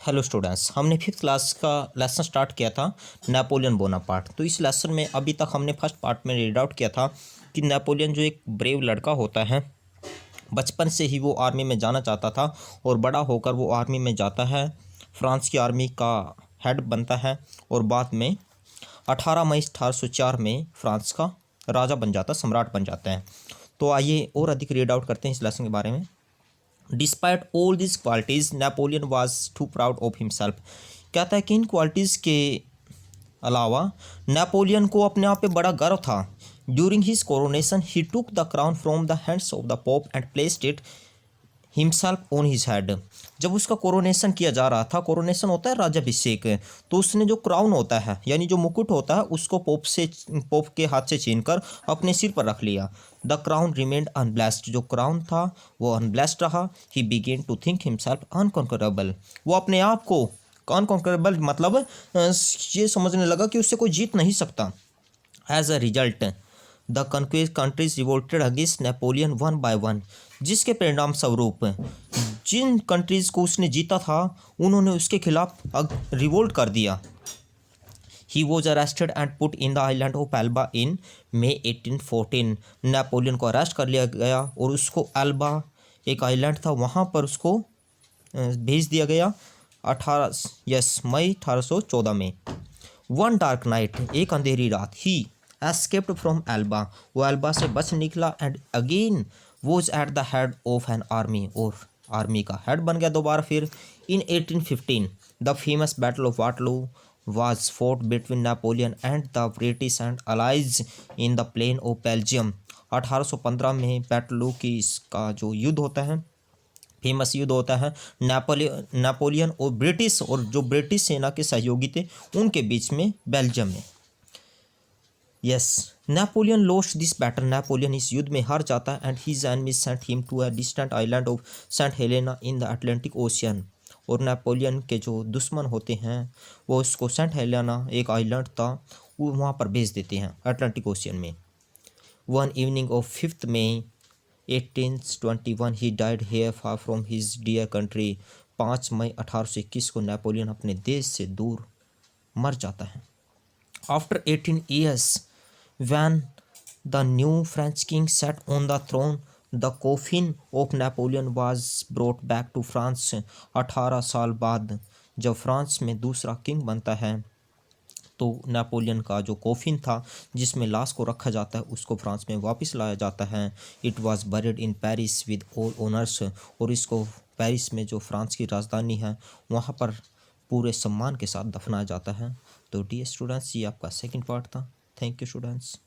Hello students, हमने fifth class का lesson start किया था नेपोलियन बोनापार्ट। तो इस लेसन में अभी तक हमने फर्स्ट पार्ट में रीड आउट किया था कि नेपोलियन जो एक ब्रेव लड़का होता है, बचपन से ही वो आर्मी में जाना चाहता था और बड़ा होकर वो आर्मी में जाता है, फ्रांस की आर्मी का हेड बनता है और बाद में 18 मई 1804 में फ्रांस का राजा बन जाता, सम्राट बन जाता है। तो आइए और अधिक रीड आउट करते हैं इस लेसन के बारे में। Despite all this qualities Napoleon was too proud of himself. कहता है कि इन क्वालिटीज़ के अलावा नेपोलियन को अपने आप पे बड़ा गर्व था। During his coronation he took the crown from the hands of the pope and placed it himself on his head. जब उसका कोरोनेशन किया जा रहा था, कोरोनेशन होता है राज्याभिषेक, तो उसने जो क्राउन होता है यानी जो मुकुट होता है उसको पोप के हाथ से छीनकर अपने सिर पर रख लिया। The crown remained unblessed. जो क्राउन था वो अनब्लेस्ड रहा। He began to think himself unconquerable. वो अपने आप को अनकॉन्करेबल मतलब ये समझने लगा कि उससे कोई जीत नहीं सकता। As a result the conquest countries revolted against Napoleon one by one. जिसके परिणाम स्वरूप जिन कंट्रीज़ को उसने जीता था उन्होंने उसके खिलाफ रिवोल्ट कर दिया। He was arrested and put in the island of Elba in May 1814। Napoleon को अरेस्ट कर लिया गया और उसको एल्बा एक आइलैंड था वहाँ पर उसको भेज दिया गया 18 मई 1814 में। वन डार्क नाइट, एक अंधेरी रात, ही एस्केप्ड फ्रॉम एल्बा, वो एल्बा से बच निकला and again was at the head of an army, और आर्मी का हेड बन गया दोबारा फिर। इन 1815 the famous battle of Waterloo was fought between Napoleon and the British and Allies in the plain of Belgium। 1815 में बैटलू की इसका जो युद्ध होता है, फेमस युद्ध होता है नेपोलियन और ब्रिटिश, और जो ब्रिटिश सेना के सहयोगी थे उनके बीच में बेल्जियम में। Yes, Napoleon lost this battle. Napoleon इस युद्ध में हार जाता है and his enemies sent him to a distant island of Saint Helena in the Atlantic Ocean. और नेपोलियन के जो दुश्मन होते हैं वो उसको सेंट हेलेना, एक आइलैंड था, वो वहाँ पर भेज देते हैं अटलांटिक ओशियन में। One evening of 5 May 1821 he died here far from his dear country. 5 मई 1821 को नेपोलियन अपने देश से दूर मर जाता है। After 18 years when the new French king sat on the throne, the coffin of Napoleon was brought back to France। 18 साल बाद जब फ्रांस में दूसरा किंग बनता है तो नेपोलियन का जो कोफिन था जिसमें लाश को रखा जाता है उसको फ्रांस में वापस लाया जाता है। It was buried in Paris with all honours, और इसको पेरिस में जो फ्रांस की राजधानी है वहाँ पर पूरे सम्मान के साथ दफनाया जाता है। तो डियर स्टूडेंट्स, ये आपका सेकंड पार्ट था। Thank you students.